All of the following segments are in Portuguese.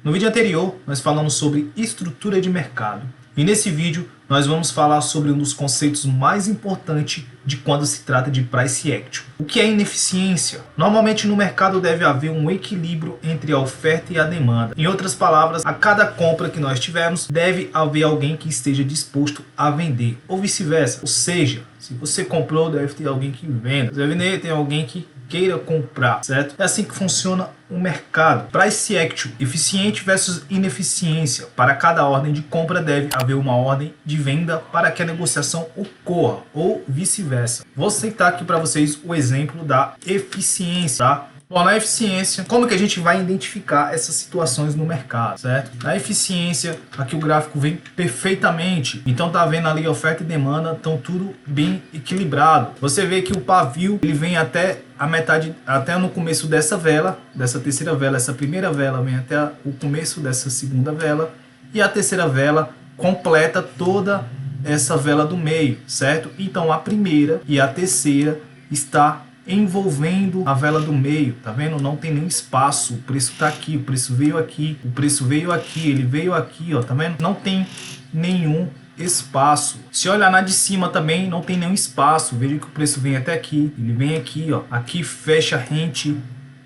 No vídeo anterior, nós falamos sobre estrutura de mercado. E nesse vídeo, nós vamos falar sobre um dos conceitos mais importantes de quando se trata de price action. O que é ineficiência? Normalmente no mercado deve haver um equilíbrio entre a oferta e a demanda. Em outras palavras, a cada compra que nós tivermos, deve haver alguém que esteja disposto a vender, ou vice-versa. Ou seja, se você comprou, deve ter alguém que venda. Se vender, tem alguém que queira comprar, certo? É assim que funciona o mercado. Price action, eficiente versus ineficiência. Para cada ordem de compra deve haver uma ordem de venda para que a negociação ocorra, ou vice-versa. Vou citar aqui para vocês o exemplo da eficiência, tá? Bom, na eficiência, como que a gente vai identificar essas situações no mercado, certo? Na eficiência, aqui o gráfico vem perfeitamente. Então tá vendo ali oferta e demanda, estão tudo bem equilibrado. Você vê que o pavio, ele vem até a metade, até no começo dessa vela, dessa terceira vela. Essa primeira vela vem até o começo dessa segunda vela. E a terceira vela completa toda essa vela do meio, certo? Então a primeira e a terceira está envolvendo a vela do meio, tá vendo? Não tem nenhum espaço, o preço tá aqui, o preço veio aqui, o preço veio aqui, ele veio aqui, ó, tá vendo? Não tem nenhum espaço. Se olhar na de cima também não tem nenhum espaço, veja que o preço vem até aqui, ele vem aqui, ó, aqui fecha rente,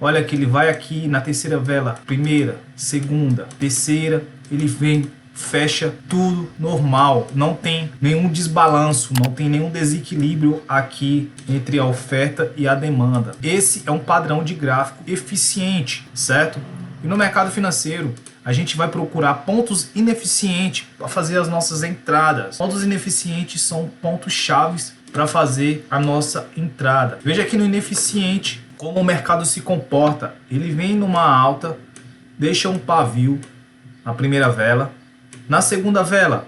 olha que ele vai aqui na terceira vela, primeira, segunda, terceira, ele vem, fecha tudo normal, não tem nenhum desbalanço, não tem nenhum desequilíbrio aqui entre a oferta e a demanda. Esse é um padrão de gráfico eficiente, certo? E no mercado financeiro, a gente vai procurar pontos ineficientes para fazer as nossas entradas. Pontos ineficientes são pontos chaves para fazer a nossa entrada. Veja aqui no ineficiente como o mercado se comporta. Ele vem numa alta, deixa um pavio na primeira vela. Na segunda vela,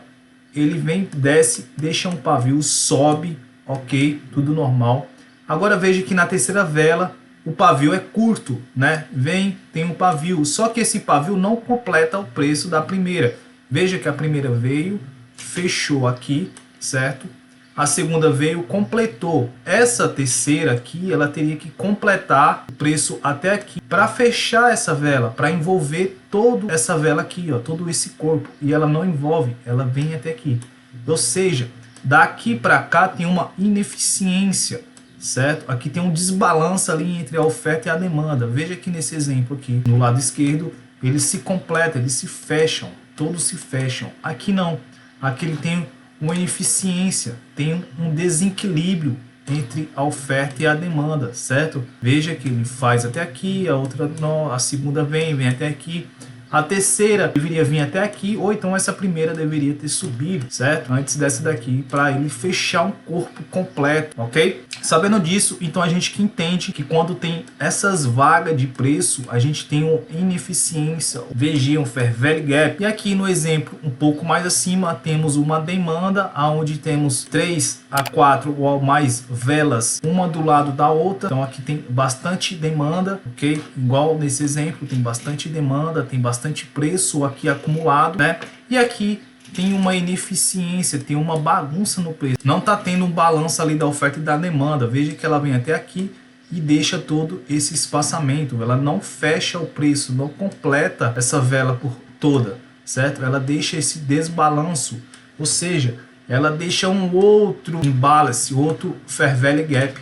ele vem, desce, deixa um pavio, sobe, ok, tudo normal. Agora veja que na terceira vela, o pavio é curto, né? Vem, tem um pavio, só que esse pavio não completa o preço da primeira. Veja que a primeira veio, fechou aqui, certo? A segunda veio, completou. Essa terceira aqui, ela teria que completar o preço até aqui para fechar essa vela, para envolver toda essa vela aqui, ó, todo esse corpo. E ela não envolve, ela vem até aqui. Ou seja, daqui para cá tem uma ineficiência, certo? Aqui tem um desbalanço ali entre a oferta e a demanda. Veja aqui nesse exemplo aqui, no lado esquerdo, eles se completam, eles se fecham, todos se fecham. Aqui não, aqui ele tem uma ineficiência, tem um desequilíbrio entre a oferta e a demanda, certo? Veja que ele faz até aqui, a outra não, a segunda vem até aqui, a terceira deveria vir até aqui, ou então essa primeira deveria ter subido, certo? Antes dessa daqui, para ele fechar um corpo completo, ok? Sabendo disso, então a gente que entende que quando tem essas vagas de preço, a gente tem uma ineficiência, VG, um Fair Value Gap. E aqui no exemplo, um pouco mais acima, temos uma demanda, onde temos 3 a 4 ou mais velas, uma do lado da outra. Então aqui tem bastante demanda, ok? Igual nesse exemplo, tem bastante demanda, tem bastante preço aqui acumulado, né? E aqui tem uma ineficiência, tem uma bagunça no preço. Não está tendo um balanço ali da oferta e da demanda. Veja que ela vem até aqui e deixa todo esse espaçamento. Ela não fecha o preço, não completa essa vela por toda, certo? Ela deixa esse desbalanço, ou seja, ela deixa um outro imbalance, outro Fair Value Gap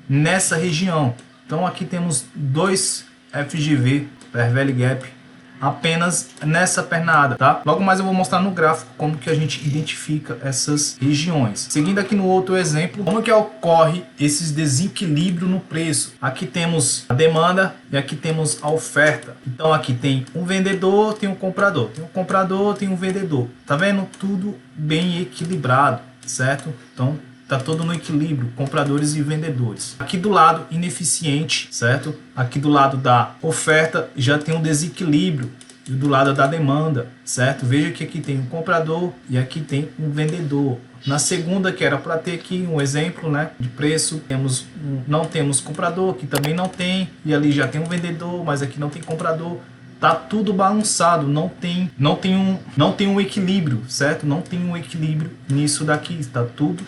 nessa região. Então aqui temos dois FGV, Fair Value Gap, apenas nessa pernada, tá? Logo mais eu vou mostrar no gráfico como que a gente identifica essas regiões. Seguindo aqui no outro exemplo, como que ocorre esses desequilíbrios no preço. Aqui temos a demanda e aqui temos a oferta. Então aqui tem um vendedor, tem um comprador. Tem um comprador, tem um vendedor. Tá vendo? Tudo bem equilibrado, certo? Então tá todo no equilíbrio, compradores e vendedores. Aqui do lado ineficiente, certo? Aqui do lado da oferta já tem um desequilíbrio. E do lado da demanda, certo? Veja que aqui tem um comprador e aqui tem um vendedor. Na segunda, que era para ter aqui um exemplo, né, de preço, não temos comprador, aqui também não tem. E ali já tem um vendedor, mas aqui não tem comprador. Tá tudo bagunçado, não tem um equilíbrio, certo? Não tem um equilíbrio nisso daqui, está tudo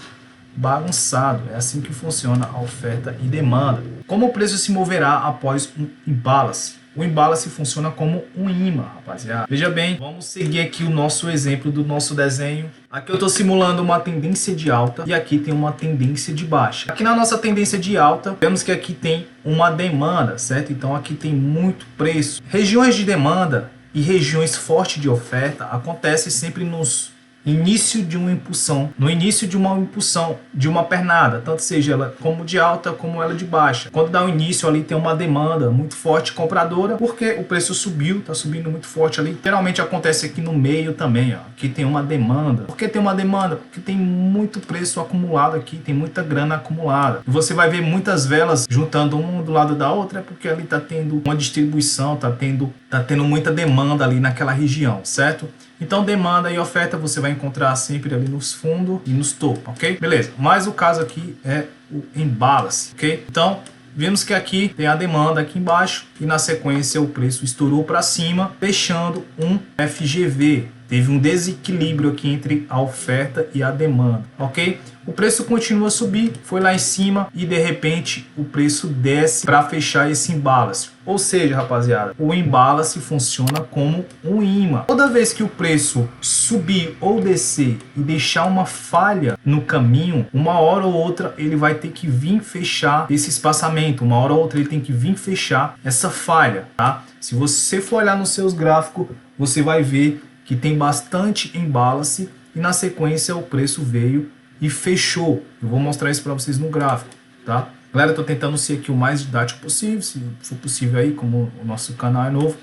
bagunçado. É assim que funciona a oferta e demanda. Como o preço se moverá após um imbalance? O imbalance funciona como um imã, rapaziada. Veja bem, vamos seguir aqui o nosso exemplo do nosso desenho. Aqui eu estou simulando uma tendência de alta e aqui tem uma tendência de baixa. Aqui na nossa tendência de alta, vemos que aqui tem uma demanda, certo? Então aqui tem muito preço. Regiões de demanda e regiões fortes de oferta acontecem sempre nos início de uma impulsão, no início de uma impulsão, de uma pernada, tanto seja ela como de alta como ela de baixa. Quando dá o início ali tem uma demanda muito forte compradora, porque o preço subiu, está subindo muito forte ali. Geralmente acontece aqui no meio também, ó, que tem uma demanda. Por que tem uma demanda? Porque tem muito preço acumulado aqui, tem muita grana acumulada. E você vai ver muitas velas juntando uma do lado da outra, é porque ali está tendo uma distribuição, está tendo muita demanda ali naquela região, certo? Então demanda e oferta você vai encontrar sempre ali nos fundos e nos topos, ok? Beleza, mas o caso aqui é o imbalance, ok? Então vemos que aqui tem a demanda aqui embaixo e na sequência o preço estourou para cima, fechando um FGV. Teve um desequilíbrio aqui entre a oferta e a demanda, ok? O preço continua a subir, foi lá em cima e de repente o preço desce para fechar esse imbalance. Ou seja, rapaziada, o imbalance funciona como um imã. Toda vez que o preço subir ou descer e deixar uma falha no caminho, uma hora ou outra ele vai ter que vir fechar esse espaçamento, uma hora ou outra ele tem que vir fechar essa falha, tá? Se você for olhar nos seus gráficos, você vai ver que tem bastante imbalance e na sequência o preço veio e fechou. Eu vou mostrar isso para vocês no gráfico, tá? Galera, eu tô tentando ser aqui o mais didático possível, se for possível aí, como o nosso canal é novo,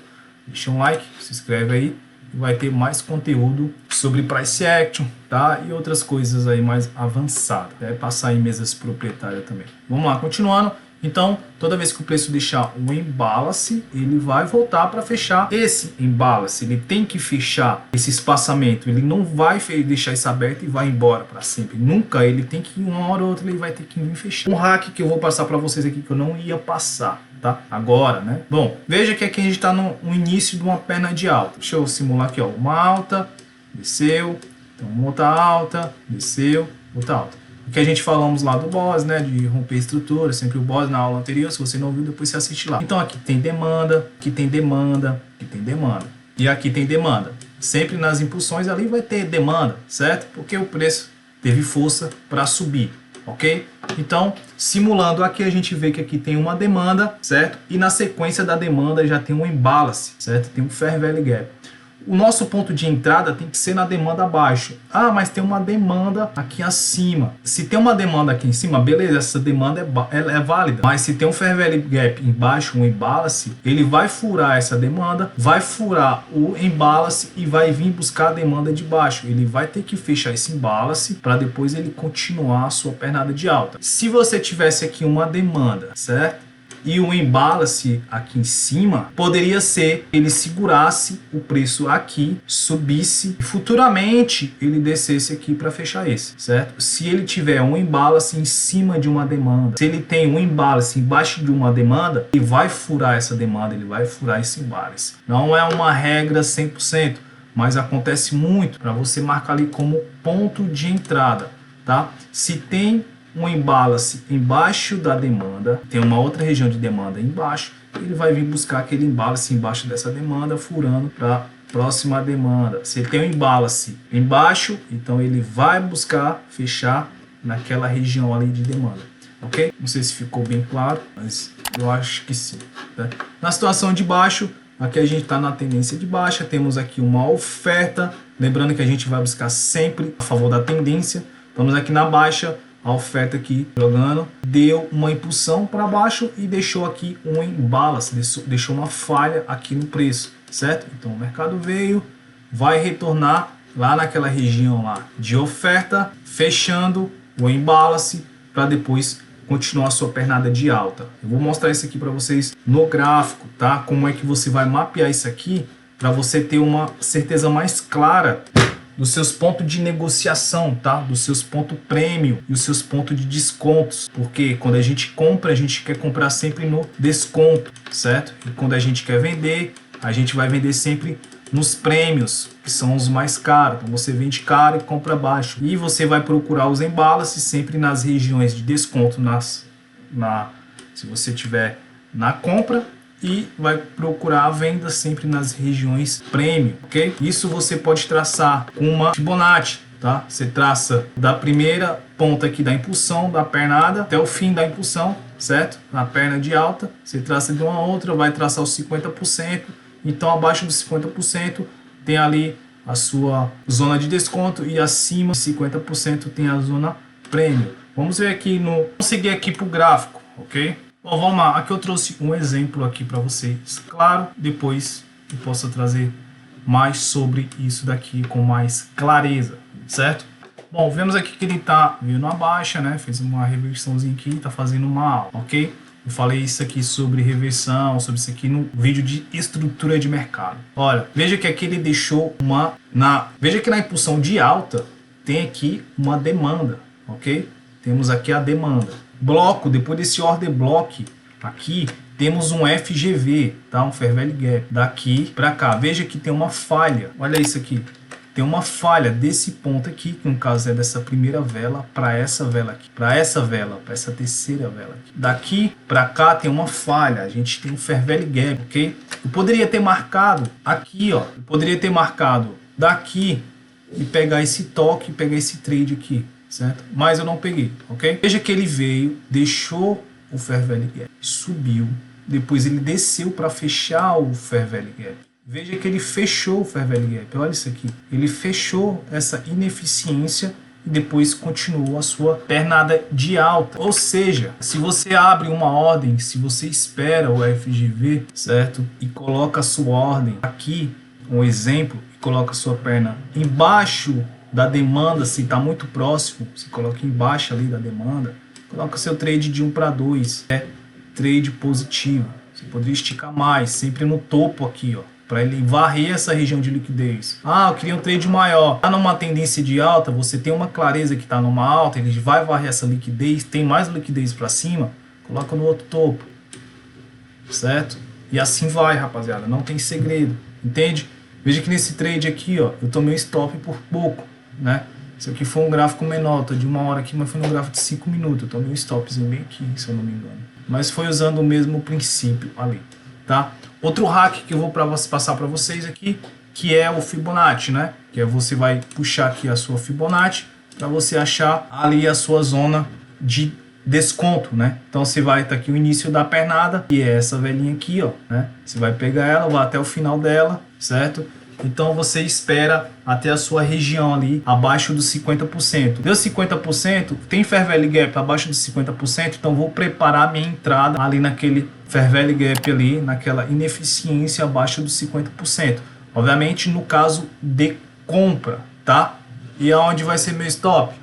deixa um like, se inscreve aí e vai ter mais conteúdo sobre price action, tá? E outras coisas aí mais avançadas. Vai passar em mesas proprietárias também. Vamos lá, continuando. Então, toda vez que o preço deixar um imbalance, ele vai voltar para fechar esse imbalance. Ele tem que fechar esse espaçamento. Ele não vai deixar isso aberto e vai embora para sempre. Nunca. Ele tem que, uma hora ou outra, ele vai ter que vir fechar. Um hack que eu vou passar para vocês aqui que eu não ia passar, tá? Agora, né? Bom, veja que aqui a gente está no início de uma perna de alta. Deixa eu simular aqui, ó. Uma alta, desceu. Então, uma outra alta, desceu, outra alta. O que a gente falamos lá do BOS, né, de romper estrutura, sempre o BOS na aula anterior, se você não viu, depois você assiste lá. Então aqui tem demanda, aqui tem demanda, aqui tem demanda. E aqui tem demanda. Sempre nas impulsões ali vai ter demanda, certo? Porque o preço teve força para subir, ok? Então, simulando aqui, a gente vê que aqui tem uma demanda, certo? E na sequência da demanda já tem um imbalance, certo? Tem um Fair Value Gap. O nosso ponto de entrada tem que ser na demanda abaixo. Ah, mas tem uma demanda aqui acima. Se tem uma demanda aqui em cima, beleza, essa demanda é válida. Mas se tem um Fair Value Gap embaixo, um imbalance, ele vai furar essa demanda, vai furar o imbalance e vai vir buscar a demanda de baixo. Ele vai ter que fechar esse imbalance para depois ele continuar a sua pernada de alta. Se você tivesse aqui uma demanda, certo? E o imbalance aqui em cima poderia ser ele segurasse o preço aqui, subisse e futuramente ele descesse aqui para fechar esse, certo? Se ele tiver um imbalance em cima de uma demanda, se ele tem um imbalance embaixo de uma demanda, ele vai furar essa demanda, ele vai furar esse imbalance. Não é uma regra 100%, mas acontece muito para você marcar ali como ponto de entrada, tá? Se tem um imbalance embaixo da demanda, tem uma outra região de demanda embaixo, ele vai vir buscar aquele imbalance embaixo dessa demanda, furando para próxima demanda. Se ele tem um imbalance embaixo, então ele vai buscar fechar naquela região ali de demanda, ok? Não sei se ficou bem claro, mas eu acho que sim, tá? Na situação de baixo, aqui a gente está na tendência de baixa, temos aqui uma oferta, lembrando que a gente vai buscar sempre a favor da tendência. Estamos aqui na baixa, a oferta aqui jogando, deu uma impulsão para baixo e deixou aqui um imbalance, deixou uma falha aqui no preço, certo? Então o mercado veio, vai retornar lá naquela região lá de oferta, fechando o imbalance para depois continuar a sua pernada de alta. Eu vou mostrar isso aqui para vocês no gráfico, tá? Como é que você vai mapear isso aqui para você ter uma certeza mais clara dos seus pontos de negociação, tá? Dos seus pontos prêmio e os seus pontos de descontos. Porque quando a gente compra, a gente quer comprar sempre no desconto, certo? E quando a gente quer vender, a gente vai vender sempre nos prêmios, que são os mais caros. Então você vende caro e compra baixo. E você vai procurar os embalances sempre nas regiões de desconto, se você tiver na compra e vai procurar a venda sempre nas regiões premium, ok? Isso você pode traçar com uma Fibonacci, tá? Você traça da primeira ponta aqui da impulsão da pernada até o fim da impulsão, certo? Na perna de alta, você traça de uma a outra, vai traçar os 50%, então abaixo dos 50% tem ali a sua zona de desconto e acima de 50% tem a zona premium. Vamos ver aqui no... Vamos seguir aqui para o gráfico, ok? Bom, vamos lá. Aqui eu trouxe um exemplo aqui para vocês. Claro, depois eu posso trazer mais sobre isso daqui com mais clareza, certo? Bom, vemos aqui que ele está vindo a baixa, né? Fez uma reversãozinha aqui, está fazendo uma alta, ok? Eu falei isso aqui sobre reversão, sobre isso aqui no vídeo de estrutura de mercado. Olha, veja que aqui ele deixou uma... Veja que na impulsão de alta tem aqui uma demanda, ok? Temos aqui a demanda. Bloco, depois desse order block, aqui temos um FGV, tá? Um Fair Value Gap. Daqui para cá, veja que tem uma falha. Olha isso aqui. Tem uma falha desse ponto aqui, que no caso é dessa primeira vela para essa vela aqui, para essa vela, para essa terceira vela aqui. Daqui para cá tem uma falha, a gente tem um Fair Value Gap, ok? Eu poderia ter marcado aqui, ó, eu poderia ter marcado daqui e pegar esse toque, pegar esse trade aqui, certo? Mas eu não peguei, ok? Veja que ele veio, deixou o Fair Value Gap, subiu, depois ele desceu para fechar o Fair Value Gap. Veja que ele fechou o Fair Value Gap, olha isso aqui. Ele fechou essa ineficiência e depois continuou a sua pernada de alta. Ou seja, se você abre uma ordem, se você espera o FGV, certo? E coloca a sua ordem aqui, um exemplo, e coloca a sua perna embaixo da demanda, se está muito próximo, se coloca embaixo ali da demanda, coloca seu trade de 1 para 2, é trade positivo. Você poderia esticar mais, sempre no topo aqui, ó, para ele varrer essa região de liquidez. Ah, eu queria um trade maior. Está numa tendência de alta, você tem uma clareza que está numa alta, ele vai varrer essa liquidez, tem mais liquidez para cima, coloca no outro topo, certo? E assim vai, rapaziada, não tem segredo, entende? Veja que nesse trade aqui, ó, eu tomei um stop por pouco, né? Isso aqui foi um gráfico menor, tá de 1 hora aqui, mas foi um gráfico de 5 minutos, eu tomei um stopzinho bem aqui, se eu não me engano. Mas foi usando o mesmo princípio ali, tá? Outro hack que eu vou passar para vocês aqui, que é o Fibonacci, né? Que é você vai puxar aqui a sua Fibonacci para você achar ali a sua zona de desconto, né? Então você vai estar aqui o início da pernada, que é essa velhinha aqui, ó, né? Você vai pegar ela, vai até o final dela, certo? Então você espera até a sua região ali abaixo dos 50%. Deu 50%, tem Fair Value Gap abaixo dos 50%, então vou preparar minha entrada ali naquele Fair Value Gap ali, naquela ineficiência abaixo dos 50%. Obviamente no caso de compra, tá? E aonde vai ser meu stop?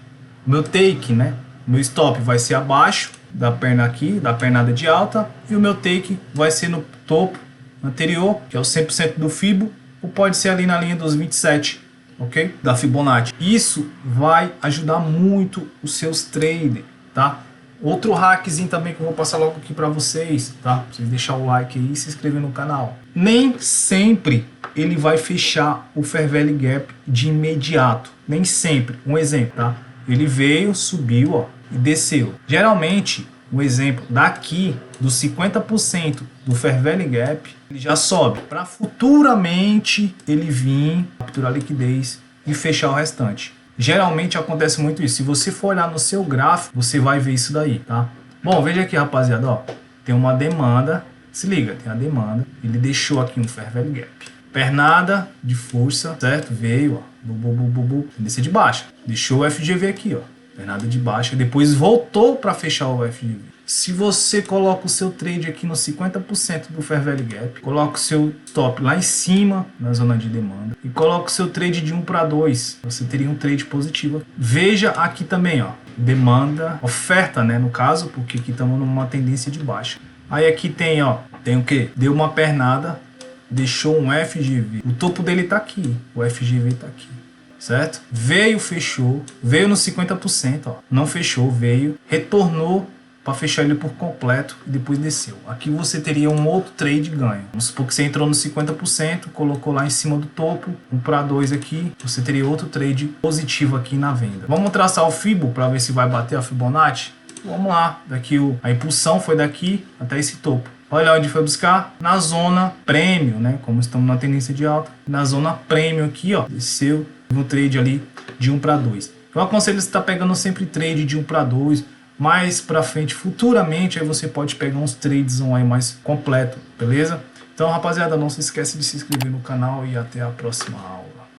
Meu take, né? Meu stop vai ser abaixo da perna aqui, da pernada de alta, e o meu take vai ser no topo anterior, que é o 100% do Fibo, ou pode ser ali na linha dos 27, ok? Da Fibonacci. Isso vai ajudar muito os seus traders, tá? Outro hackzinho também que eu vou passar logo aqui para vocês, tá? Pra vocês deixar o like aí e se inscrever no canal. Nem sempre ele vai fechar o Fair Value Gap de imediato. Nem sempre. Um exemplo, tá? Ele veio, subiu, ó, e desceu. Geralmente, um exemplo, daqui dos 50% do Fair Value Gap, ele já sobe para futuramente ele vir capturar liquidez e fechar o restante. Geralmente acontece muito isso. Se você for olhar no seu gráfico, você vai ver isso daí, tá? Bom, veja aqui, rapaziada, ó, tem uma demanda, se liga, tem a demanda, ele deixou aqui um Fair Value Gap. Pernada de força, certo? Veio, ó, tendência de baixa. Deixou o FGV aqui, ó. Pernada de baixa, depois voltou para fechar o FGV. Se você coloca o seu trade aqui no 50% do Fair Value Gap, coloca o seu stop lá em cima, na zona de demanda, e coloca o seu trade de 1 para 2, você teria um trade positivo. Veja aqui também, ó, demanda, oferta, né, no caso, porque aqui estamos numa tendência de baixa. Aí aqui tem, ó, tem o que? Deu uma pernada, deixou um FGV, o topo dele tá aqui, o FGV tá aqui. Certo? Veio, fechou, veio no 50%, ó, não fechou, veio, retornou para fechar ele por completo e depois desceu. Aqui você teria um outro trade ganho. Vamos supor que você entrou no 50%, colocou lá em cima do topo, 1 para 2 aqui, você teria outro trade positivo aqui na venda. Vamos traçar o Fibo para ver se vai bater a Fibonacci? Vamos lá, daqui a impulsão foi daqui até esse topo. Olha onde foi buscar, na zona prêmio, né? Como estamos na tendência de alta, na zona prêmio aqui, ó, desceu no trade ali de 1 para 2. Eu aconselho você estar pegando sempre trade de 1 para 2, mais para frente, futuramente, aí você pode pegar uns trades aí mais completo, beleza? Então, rapaziada, não se esquece de se inscrever no canal e até a próxima aula.